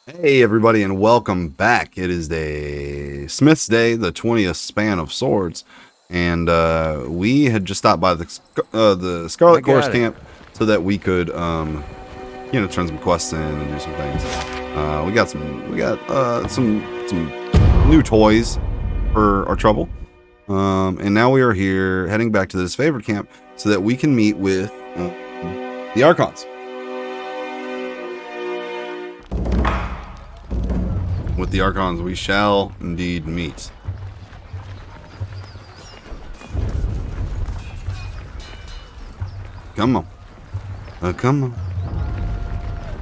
Hey everybody and welcome back. It is the Smith's Day, the 20th span of swords, and we had just stopped by the I Scarlet Chorus got it. camp so that we could turn some quests in and do some things. We got some new toys for our trouble. And now we are here heading back to this favorite camp so that we can meet with the Archons. With the Archons, we shall indeed meet. Come on. Come on.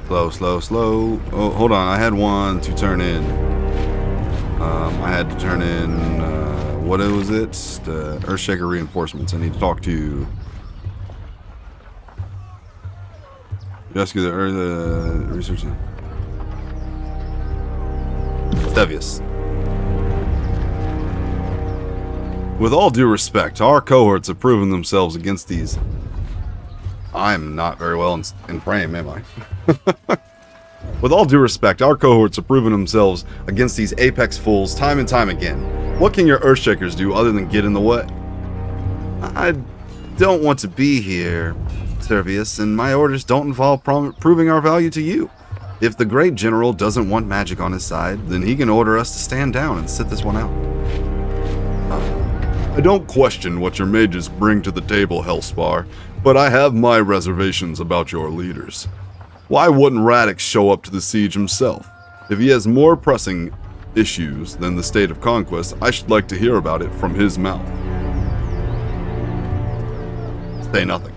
Slow, slow, slow. Oh, hold on. I had one to turn in. I had to turn in, what was it? The Earthshaker reinforcements. I need to talk to... Rescue the research... Stevius. With all due respect, our cohorts have proven themselves against these. I'm not very well in frame, am I? With all due respect, our cohorts have proven themselves against these apex fools time and time again. What can your Earthshakers do other than get in the way? I don't want to be here, Servius, and my orders don't involve proving our value to you. If the great general doesn't want magic on his side, then he can order us to stand down and sit this one out. I don't question what your mages bring to the table, Hellspar, but I have my reservations about your leaders. Why wouldn't Radix show up to the siege himself? If he has more pressing issues than the state of conquest, I should like to hear about it from his mouth. Say nothing.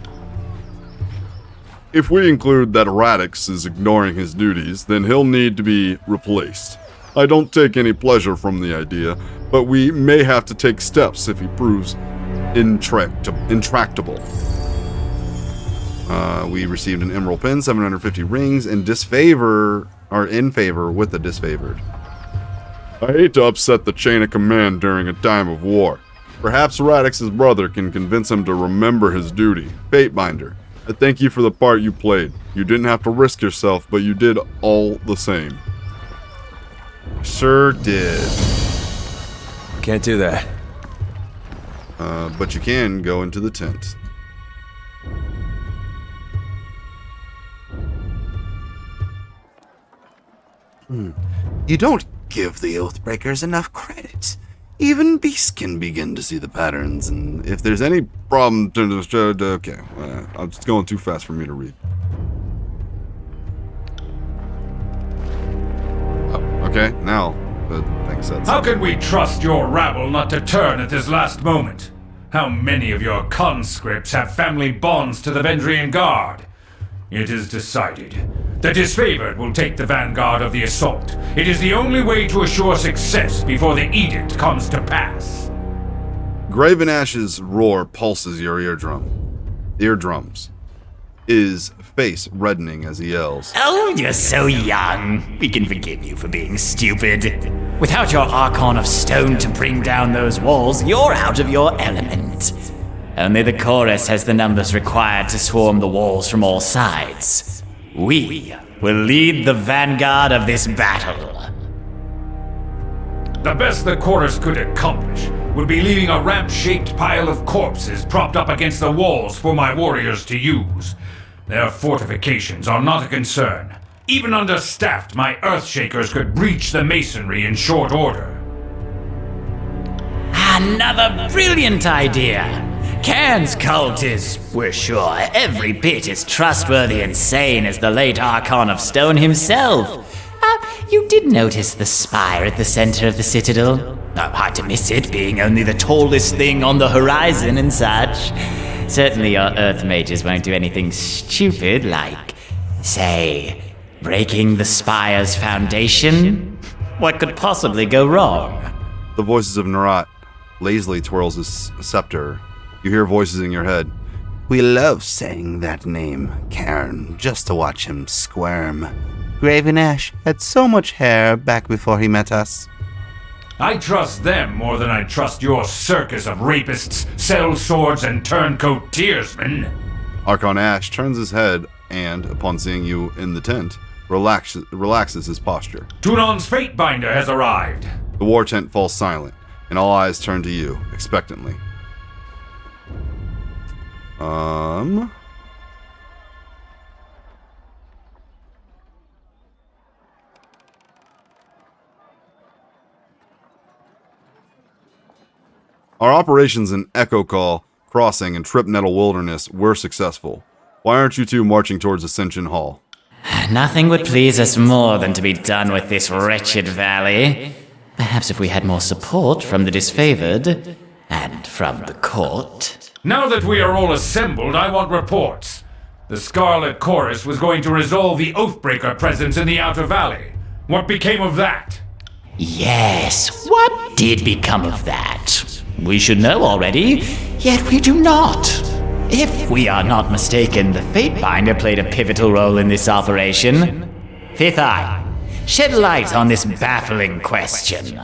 If we include that Radix is ignoring his duties, then he'll need to be replaced. I don't take any pleasure from the idea, but we may have to take steps if he proves intractable. We received an emerald pin, 750 rings, and in favor with the disfavored. I hate to upset the chain of command during a time of war. Perhaps Radix's brother can convince him to remember his duty. Fatebinder. I thank you for the part you played. You didn't have to risk yourself, but you did all the same. Sure did. Can't do that. But you can go into the tent. You don't give the Oathbreakers enough credit. Even beasts can begin to see the patterns, and if there's any problem, okay, I'm just going too fast for me to read. Okay, now the thing said. How can we trust your rabble not to turn at this last moment? How many of your conscripts have family bonds to the Vendrian Guard? It is decided. The disfavored will take the vanguard of the assault. It is the only way to assure success before the edict comes to pass. Graven Ash's roar pulses your eardrums. His face reddening as he yells. Oh, you're so young. We can forgive you for being stupid. Without your Archon of Stone to bring down those walls, you're out of your element. Only the chorus has the numbers required to swarm the walls from all sides. We will lead the vanguard of this battle. The best the chorus could accomplish would be leaving a ramp-shaped pile of corpses propped up against the walls for my warriors to use. Their fortifications are not a concern. Even understaffed, my Earthshakers could breach the masonry in short order. Another brilliant idea! Cairn's cult is, we're sure, every bit as trustworthy and sane as the late Archon of Stone himself. You did notice the spire at the center of the citadel? Hard to miss it, being only the tallest thing on the horizon and such. Certainly your Earth mages won't do anything stupid like, say, breaking the spire's foundation? What could possibly go wrong? The voices of Narat lazily twirls his scepter. You hear voices in your head. We love saying that name, Cairn, just to watch him squirm. Graven Ash had so much hair back before he met us. I trust them more than I trust your circus of rapists, sellswords, and turncoat tearsmen. Archon Ash turns his head and, upon seeing you in the tent, relaxes his posture. Tunon's Fatebinder has arrived. The war tent falls silent, and all eyes turn to you, expectantly. Our operations in Echo Call Crossing and Trip Nettle Wilderness were successful. Why aren't you two marching towards Ascension Hall? Nothing would please us more than to be done with this wretched valley. Perhaps if we had more support from the disfavored, and from the court. Now that we are all assembled, I want reports. The Scarlet Chorus was going to resolve the Oathbreaker presence in the Outer Valley. What became of that? Yes, what did become of that? We should know already, yet we do not. If we are not mistaken, the Fatebinder played a pivotal role in this operation. Fifth Eye, shed light on this baffling question.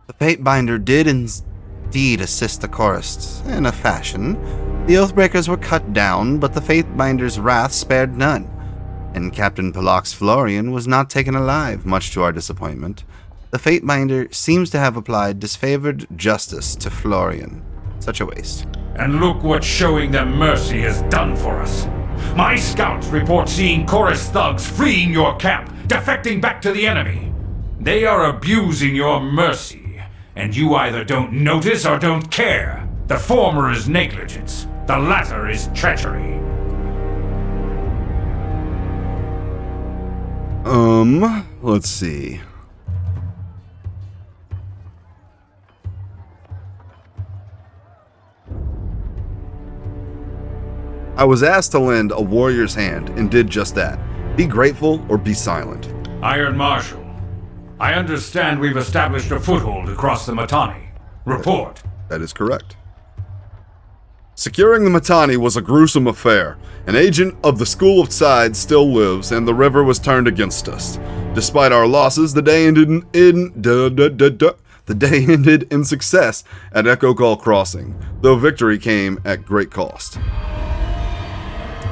The Fatebinder did indeed assist the chorists, in a fashion. The Oathbreakers were cut down, but the Faitebinder's wrath spared none, and Captain Palox Florian was not taken alive, much to our disappointment. The Fatebinder seems to have applied disfavored justice to Florian. Such a waste. And look what showing them mercy has done for us. My scouts report seeing chorus thugs fleeing your camp, defecting back to the enemy. They are abusing your mercy, and you either don't notice or don't care. The former is negligence, the latter is treachery. Let's see. I was asked to lend a warrior's hand and did just that. Be grateful or be silent. Iron Marshal, I understand we've established a foothold across the Matani. Report. That is correct. Securing the Matani was a gruesome affair. An agent of the School of Sides still lives, and the river was turned against us. Despite our losses, the day ended in success at Echo Call Crossing, though victory came at great cost.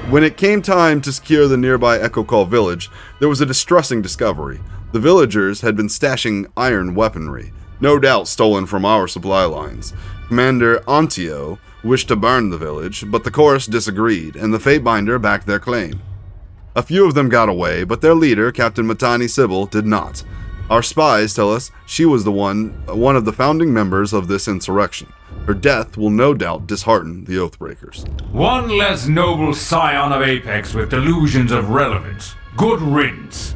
When it came time to secure the nearby Echo Call village, there was a distressing discovery. The villagers had been stashing iron weaponry, no doubt stolen from our supply lines. Commander Antio wished to burn the village, but the chorus disagreed, and the Fatebinder backed their claim. A few of them got away, but their leader, Captain Matani Sybil, did not. Our spies tell us she was one of the founding members of this insurrection. Her death will no doubt dishearten the Oathbreakers. One less noble scion of Apex with delusions of relevance. Good riddance.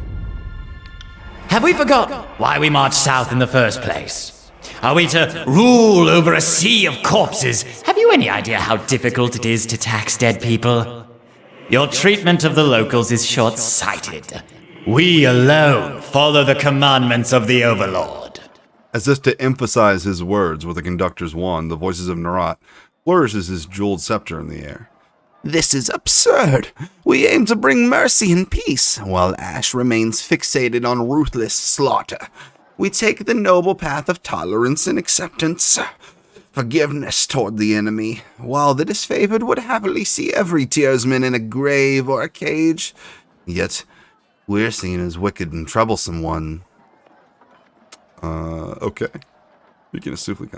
Have we forgotten why we marched south in the first place? Are we to rule over a sea of corpses? Have you any idea how difficult it is to tax dead people? Your treatment of the locals is short-sighted. We alone follow the commandments of the Overlord. As if to emphasize his words with a conductor's wand, the voices of Narat flourishes his jeweled scepter in the air. This is absurd. We aim to bring mercy and peace, while Ash remains fixated on ruthless slaughter. We take the noble path of tolerance and acceptance, forgiveness toward the enemy, while the disfavored would happily see every tearsman in a grave or a cage. Yet, we're seen as wicked and troublesome one. Okay. You can assume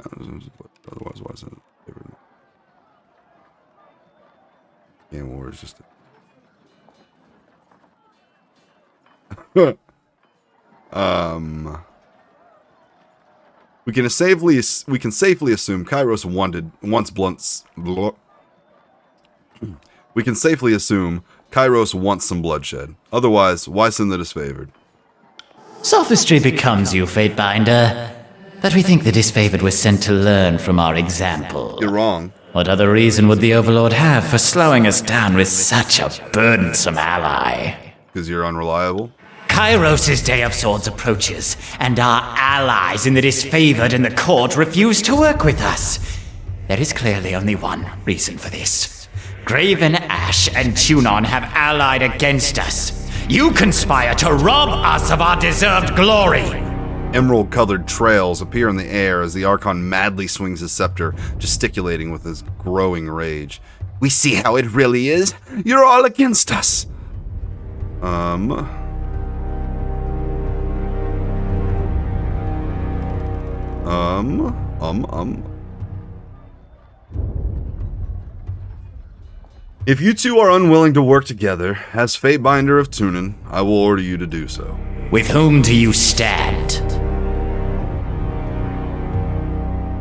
otherwise, why is it favorite? Game War is just we can safely assume Kairos wants some bloodshed. Otherwise, why send the disfavored? Sophistry becomes you, Fatebinder. But we think the disfavored was sent to learn from our example. You're wrong. What other reason would the Overlord have for slowing us down with such a burdensome ally? Because you're unreliable? Kairos' Day of Swords approaches, and our allies in the disfavored and the court refuse to work with us. There is clearly only one reason for this. Graven Ash and Tunon have allied against us. You conspire to rob us of our deserved glory! Emerald-colored trails appear in the air as the Archon madly swings his scepter, gesticulating with his growing rage. We see how it really is. You're all against us. Um... If you two are unwilling to work together, as Fatebinder of Tunin, I will order you to do so. With whom do you stand?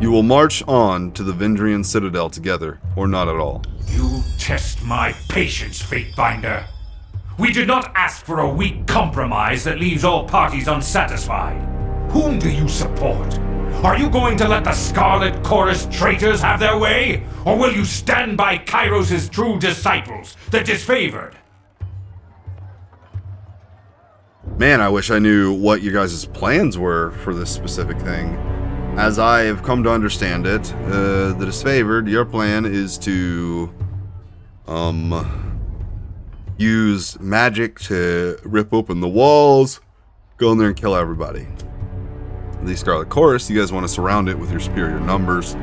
You will march on to the Vendrian Citadel together, or not at all. You test my patience, Fatebinder. We did not ask for a weak compromise that leaves all parties unsatisfied. Whom do you support? Are you going to let the Scarlet Chorus traitors have their way? Or will you stand by Kairos' true disciples, the disfavored? Man, I wish I knew what you guys' plans were for this specific thing. As I have come to understand it, the disfavored, your plan is to use magic to rip open the walls, go in there and kill everybody. The Scarlet Chorus, you guys want to surround it with your superior numbers,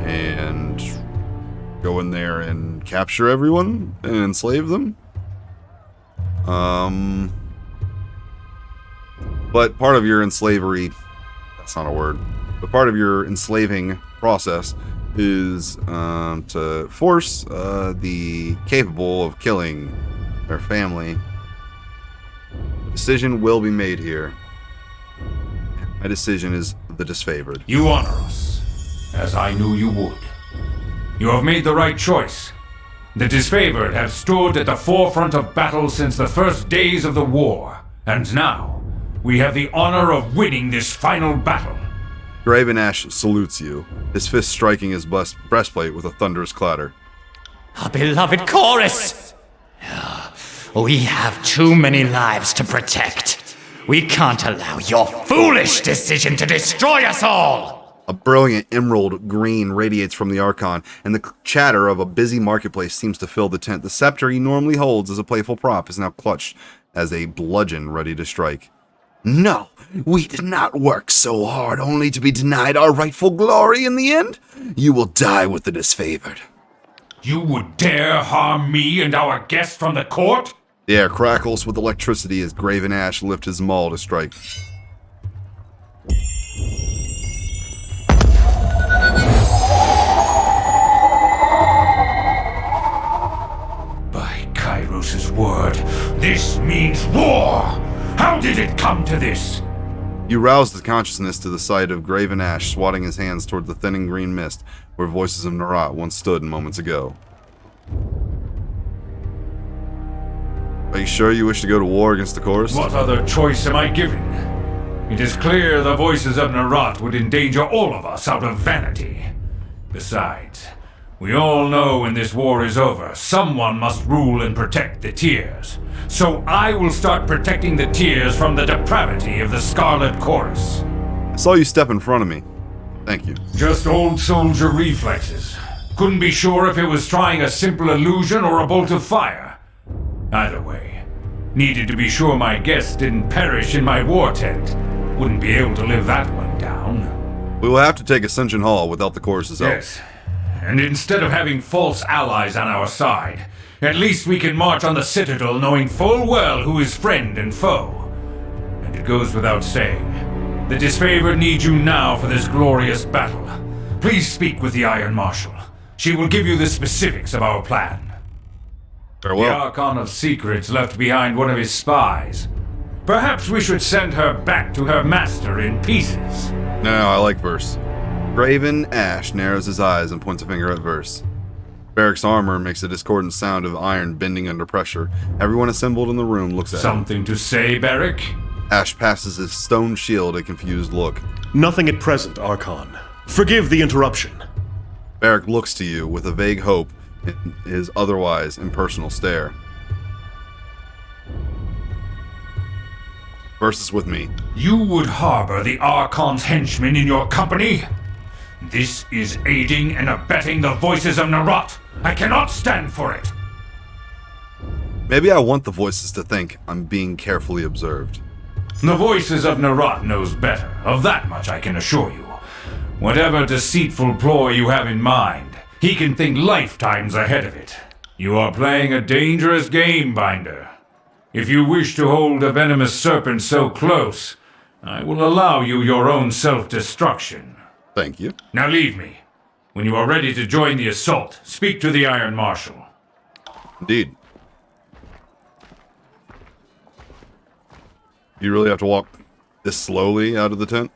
and go in there and capture everyone and enslave them. But part of your enslavery, that's not a word, but part of your enslaving process is to force the capable of killing their family. A decision will be made here. My decision is the disfavored. You honor us, as I knew you would. You have made the right choice. The disfavored have stood at the forefront of battle since the first days of the war, and now we have the honor of winning this final battle. Graven Ash salutes you, his fist striking his breastplate with a thunderous clatter. Our beloved Chorus! We have too many lives to protect. We can't allow your foolish decision to destroy us all! A brilliant emerald green radiates from the Archon, and the chatter of a busy marketplace seems to fill the tent. The scepter he normally holds as a playful prop is now clutched as a bludgeon ready to strike. No, we did not work so hard only to be denied our rightful glory in the end. You will die with the disfavored. You would dare harm me and our guest from the court? The air crackles with electricity as Graven Ash lifts his maul to strike. By Kairos' word, this means war! How did it come to this? You rouse the consciousness to the sight of Graven Ash swatting his hands toward the thinning green mist where voices of Narat once stood moments ago. Are you sure you wish to go to war against the Chorus? What other choice am I given? It is clear the voices of Narat would endanger all of us out of vanity. Besides, we all know when this war is over, someone must rule and protect the Tears. So I will start protecting the Tears from the depravity of the Scarlet Chorus. I saw you step in front of me. Thank you. Just old soldier reflexes. Couldn't be sure if it was trying a simple illusion or a bolt of fire. Either way, needed to be sure my guests didn't perish in my war tent. Wouldn't be able to live that one down. We will have to take Ascension Hall without the Chorus's help. Yes, and instead of having false allies on our side, at least we can march on the Citadel knowing full well who is friend and foe. And it goes without saying, the disfavored needs you now for this glorious battle. Please speak with the Iron Marshal. She will give you the specifics of our plan. Farewell. The Archon of Secrets left behind one of his spies. Perhaps we should send her back to her master in pieces. No, I like Verse. Graven Ash narrows his eyes and points a finger at Verse. Barrick's armor makes a discordant sound of iron bending under pressure. Everyone assembled in the room looks at him. Something to say, Barrick? Ash passes his stone shield a confused look. Nothing at present, Archon. Forgive the interruption. Barrick looks to you with a vague hope in his otherwise impersonal stare. Versus with me. You would harbor the Archon's henchmen in your company? This is aiding and abetting the voices of Narat. I cannot stand for it. Maybe I want the voices to think I'm being carefully observed. The voices of Narat knows better. Of that much I can assure you. Whatever deceitful ploy you have in mind, he can think lifetimes ahead of it. You are playing a dangerous game, Binder. If you wish to hold a venomous serpent so close, I will allow you your own self-destruction. Thank you. Now leave me. When you are ready to join the assault, speak to the Iron Marshal. Indeed. You really have to walk this slowly out of the tent?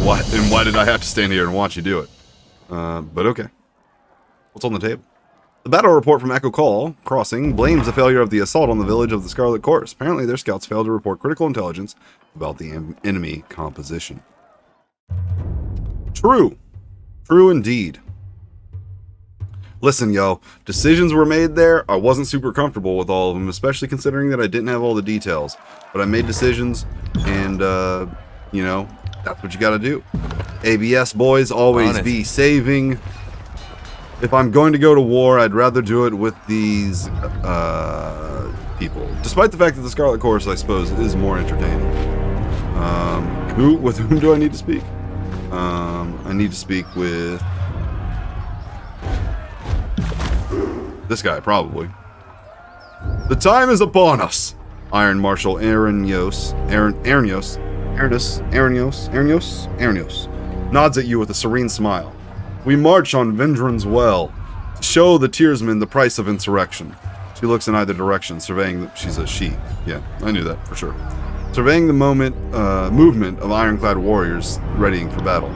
What? And why did I have to stand here and watch you do it? But okay. What's on the table? The battle report from Echo Call Crossing blames the failure of the assault on the village of the Scarlet Course. Apparently, their scouts failed to report critical intelligence about the enemy composition. True. True indeed. Listen, yo, decisions were made there. I wasn't super comfortable with all of them, especially considering that I didn't have all the details. But I made decisions, and, you know, that's what you gotta do. ABS, boys, always be saving. If I'm going to go to war, I'd rather do it with these people. Despite the fact that the Scarlet Course, I suppose, is more entertaining. With whom do I need to speak? I need to speak with this guy, probably. The time is upon us. Iron Marshal Aranios nods at you with a serene smile. We march on Vendron's Well to show the Tearsmen the price of insurrection. She looks in either direction, surveying she's a she. Yeah, I knew that for sure. Surveying the movement of ironclad warriors readying for battle.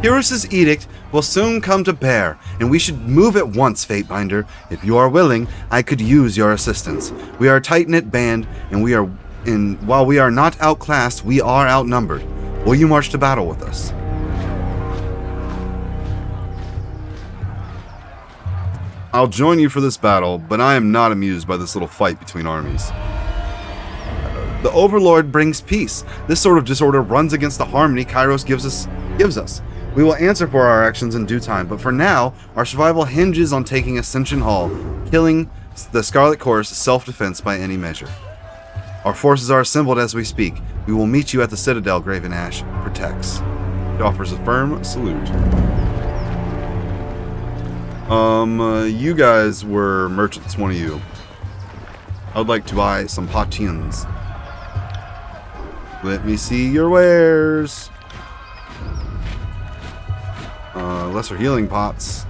Eurus's edict will soon come to bear, and we should move at once, Fatebinder. If you are willing, I could use your assistance. We are a tight-knit band, and while we are not outclassed, we are outnumbered. Will you march to battle with us? I'll join you for this battle, but I am not amused by this little fight between armies. The Overlord brings peace. This sort of disorder runs against the harmony Kairos gives us. We will answer for our actions in due time, but for now, our survival hinges on taking Ascension Hall, killing the Scarlet Course self-defense by any measure. Our forces are assembled as we speak. We will meet you at the Citadel Graven Ash protects. He offers a firm salute. You guys were merchants, one of you. I would like to buy some potions. Let me see your wares. Lesser healing pots.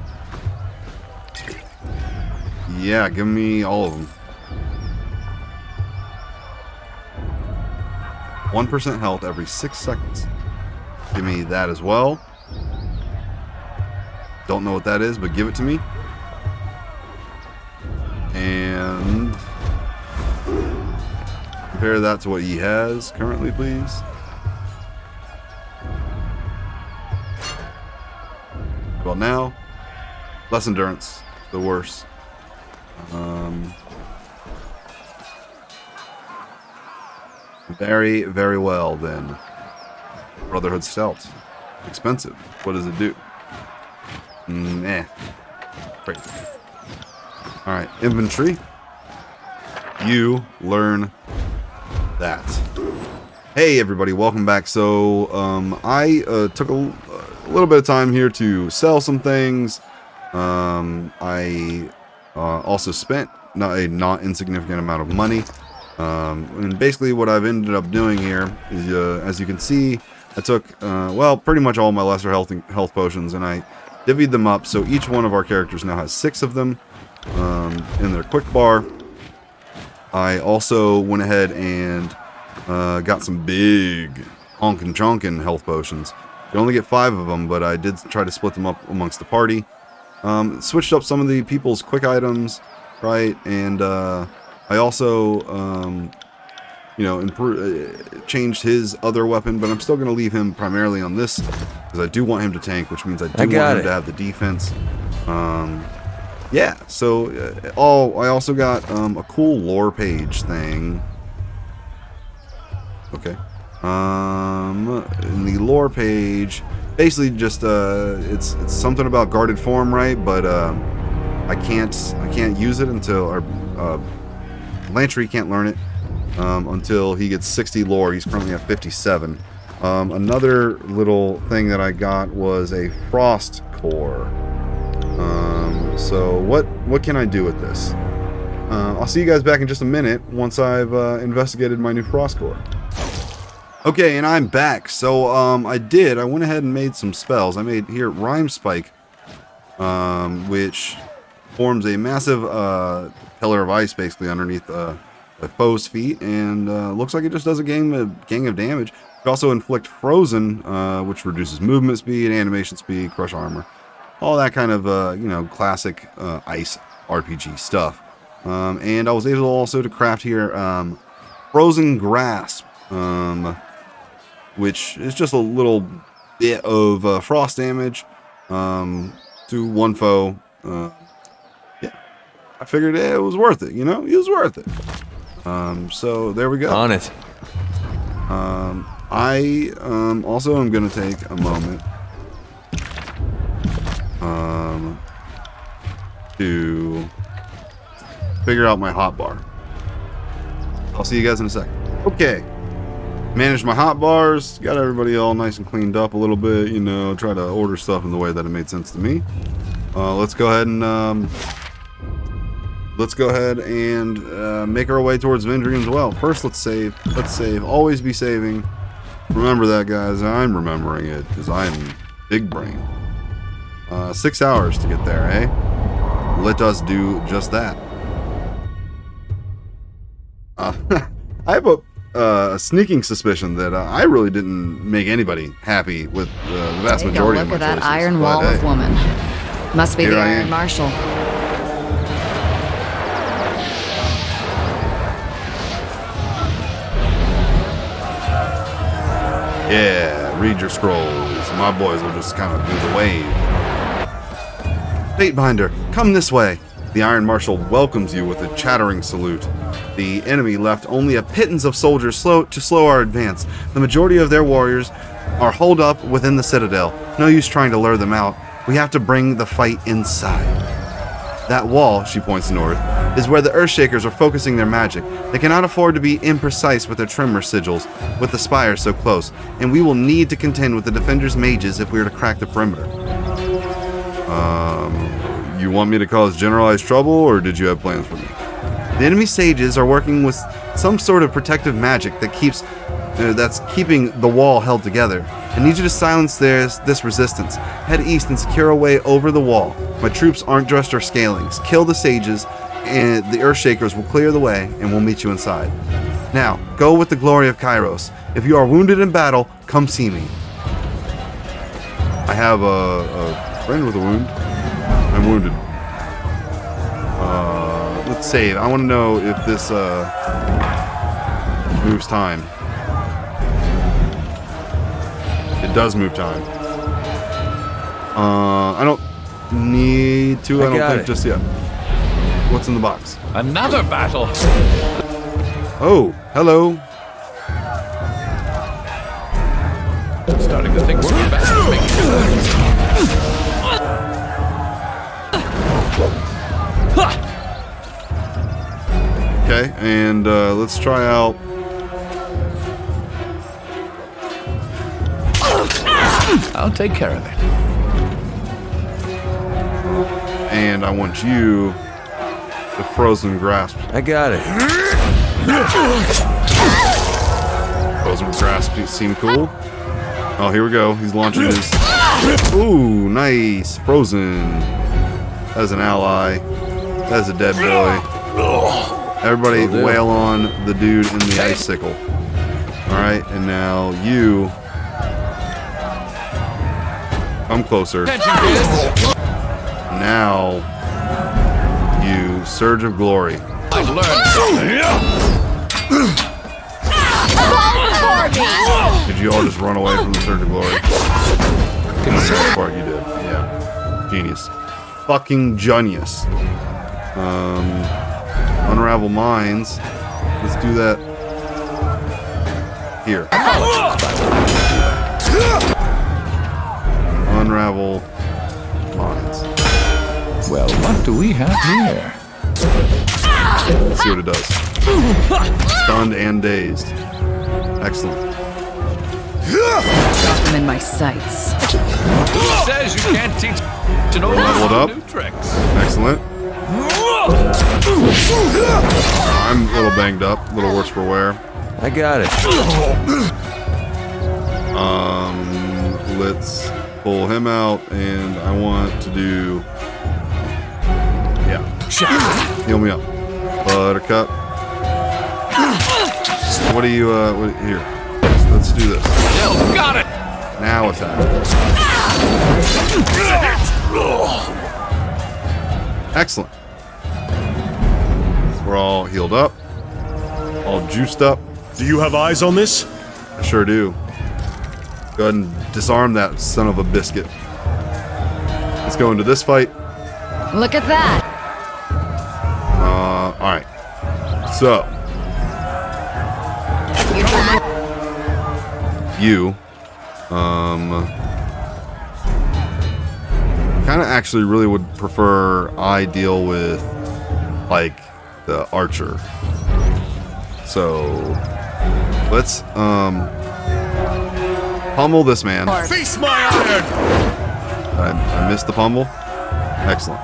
Yeah, give me all of them. 1% health every 6 seconds. Give me that as well. Don't know what that is, but give it to me. And compare that to what he has currently, please. Well, now, less endurance, the worse. Very, very well then. Brotherhood Stout. Expensive. What does it do? Great. Alright, inventory. You learn that. Hey everybody, welcome back. So, I took a little bit of time here to sell some things. I also spent a not insignificant amount of money. And basically what I've ended up doing here is, as you can see, I took, well, pretty much all my lesser health potions, and I divvied them up, so each one of our characters now has 6 of them in their quick bar. I also went ahead and got some big honkin' chonkin' health potions. You only get 5 of them, but I did try to split them up amongst the party. Switched up some of the people's quick items, right, and I also, you know, changed his other weapon, but I'm still going to leave him primarily on this, because I do want him to tank, which means I do want him to have the defense. Yeah, so, I also got a cool lore page thing. Okay. In the lore page, basically just, it's something about guarded form, right, but, I can't use it until, or, Lantry can't learn it until he gets 60 lore. He's currently at 57. Another little thing that I got was a frost core. So what can I do with this? I'll see you guys back in just a minute once I've investigated my new frost core. Okay, and I'm back. So I went ahead and made some spells. I made here Rhyme Spike, which forms a massive pillar of ice basically underneath the foe's feet, and looks like it just does a gang of damage. It also inflict Frozen, which reduces movement speed, animation speed, crush armor, all that kind of classic ice RPG stuff. And I was able also to craft here Frozen Grasp, which is just a little bit of frost damage to one foe. Yeah, I figured it was worth it. It was worth it. So there we go. On it. I also am going to take a moment to figure out my hotbar. I'll see you guys in a second. Okay. Managed my hotbars, got everybody all nice and cleaned up a little bit, try to order stuff in the way that it made sense to me. Let's go ahead and make our way towards Vendrian's Well. First, let's save. Always be saving. Remember that, guys. I'm remembering it because I'm big brain. 6 hours to get there, eh? Let us do just that. I have a sneaking suspicion that I really didn't make anybody happy with the vast Take majority a of look my at that choices. iron But, wall hey, of woman. Must be Here the I Iron am. Marshal. Yeah, read your scrolls. My boys will just kind of do the wave. Fatebinder, come this way. The Iron Marshal welcomes you with a chattering salute. The enemy left only a pittance of soldiers to slow our advance. The majority of their warriors are holed up within the citadel. No use trying to lure them out. We have to bring the fight inside. That wall, she points north, is where the Earthshakers are focusing their magic. They cannot afford to be imprecise with their tremor sigils, with the spires so close, and we will need to contend with the Defender's mages if we are to crack the perimeter. You want me to cause generalized trouble, or did you have plans for me? The enemy sages are working with some sort of protective magic that's keeping the wall held together. I need you to silence this resistance. Head east and secure a way over the wall. My troops aren't dressed or scalings. Kill the sages, and the Earthshakers will clear the way, and we'll meet you inside. Now, go with the glory of Kairos. If you are wounded in battle, come see me. I have a friend with a wound. I'm wounded. Let's save. I want to know if this moves time. It does move time. I don't need to. I don't think just yet. What's in the box? Another battle. Oh, hello. Starting to think we're back to making Okay, and let's try out. I'll take care of it. And I want you to Frozen Grasp. I got it. Frozen Grasp seem cool. Oh, here we go. He's launching his. Ooh, nice. Frozen. That is an ally. That is a dead boy. Everybody wail on the dude in the icicle. Alright, and now you come closer. Now you Surge of Glory. I've learned something. Did you all just run away from the Surge of Glory? For the most part you did. Yeah. Genius. Fucking genius. Unravel Minds. Let's do that here. Unravel Minds. Well, what do we have here? Let's see what it does. Stunned and dazed. Excellent. Got them in my sights. Who says you can't teach an old Leveled man up. new tricks? Excellent. I'm a little banged up, a little worse for wear. I got it. Let's pull him out, and I want to do. Yeah. Heal me up. Buttercup. What do you, here. Let's do this. Got it. Now attack. Excellent. We're all healed up. All juiced up. Do you have eyes on this? I sure do. Go ahead and disarm that son of a biscuit. Let's go into this fight. Look at that. Alright. So, you, kind of actually really would prefer I deal with, like, the archer. So, let's, pummel this man. Face my iron! I missed the pummel. Excellent.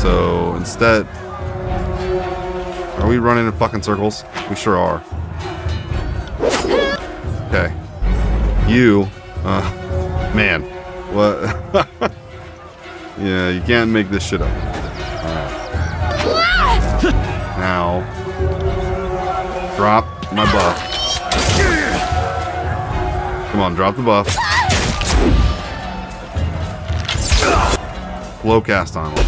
So, instead, are we running in fucking circles? We sure are. Okay. You, man, what? Yeah, you can't make this shit up. Alright. Now, drop my buff. Come on, drop the buff. Blow cast on him.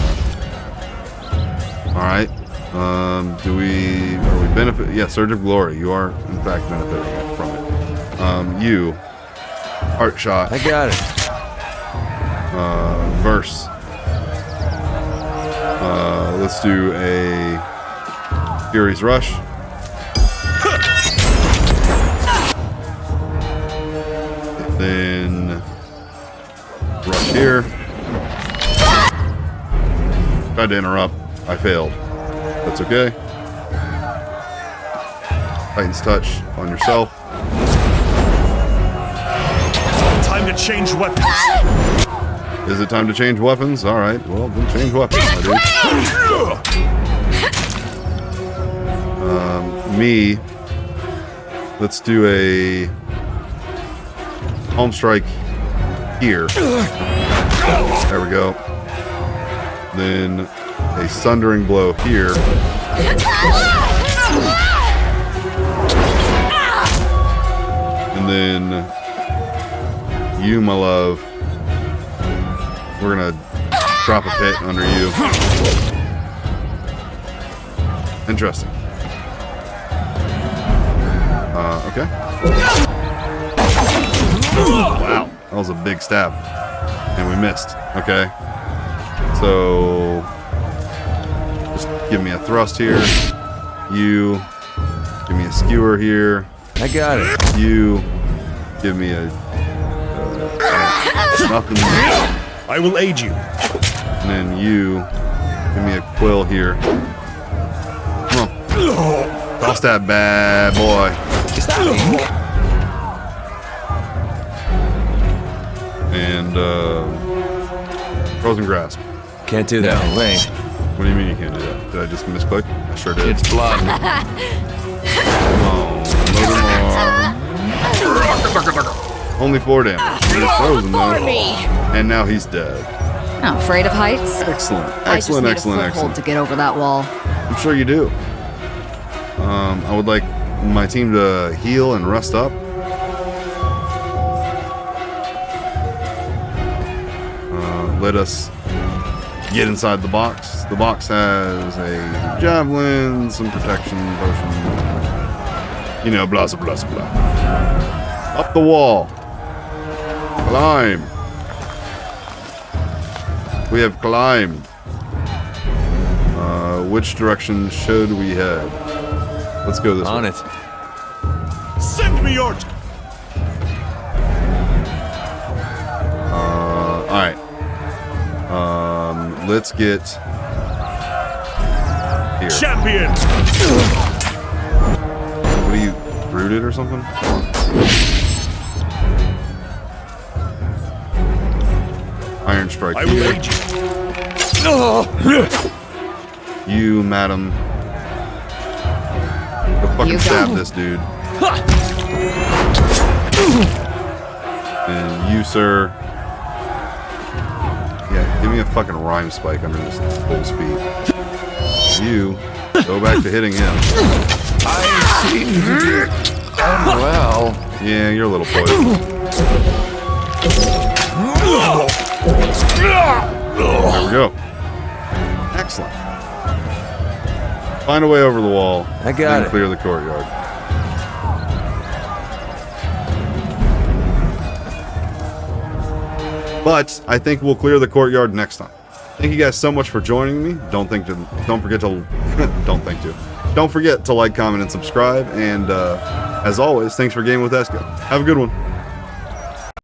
Alright. Are we benefit? Yeah, Surge of Glory. You are, in fact, benefiting from it. You, Heart Shot. I got it. Verse. Let's do a Fury's Rush. Then rush here. Tried to interrupt. I failed. That's okay. Titan's Touch on yourself. Time to change weapons. Is it time to change weapons? Alright, well, then change weapons, my dude. Me. Let's do a home strike here. There we go. Then a sundering blow here. And then you, my love, we're gonna drop a pit under you. Interesting. Okay. Wow, that was a big stab. And we missed. Okay. So, just give me a thrust here. You, give me a skewer here. I got it. You, give me a nothing. I will aid you. And then you, give me a quill here. Come on. Toss that bad boy. Is that me? And, Frozen Grasp. Can't do that. No, wait. What do you mean you can't do that? Did I just misclick? I sure did. It's blood. Only 4 damage. He's frozen though. And now he's dead. Not afraid of heights? Excellent. I just Excellent, need excellent, a foothold excellent. to get over that wall. I'm sure you do. I would like my team to heal and rest up. Let us get inside the box. The box has a javelin, some protection potion. You know, blah, blah, blah, blah. Up the wall. Climb. We have climbed. Which direction should we head? Let's go this On way. it. Send me your... Alright. Let's get here. champion! What are you, rooted or something? Iron strike I will you. aid you. You, madam. Go fucking You go. stab this dude. And you, sir. Yeah, give me a fucking rhyme spike under this bull's feet. You, go back to hitting him. I seem to be unwell. Yeah, you're a little poisoned. There we go. Excellent. Find a way over the wall. I got and it. clear the courtyard. But I think we'll clear the courtyard next time. Thank you guys so much for joining me. Don't forget to like, comment, and subscribe. And as always, thanks for gaming with Esco. Have a good one.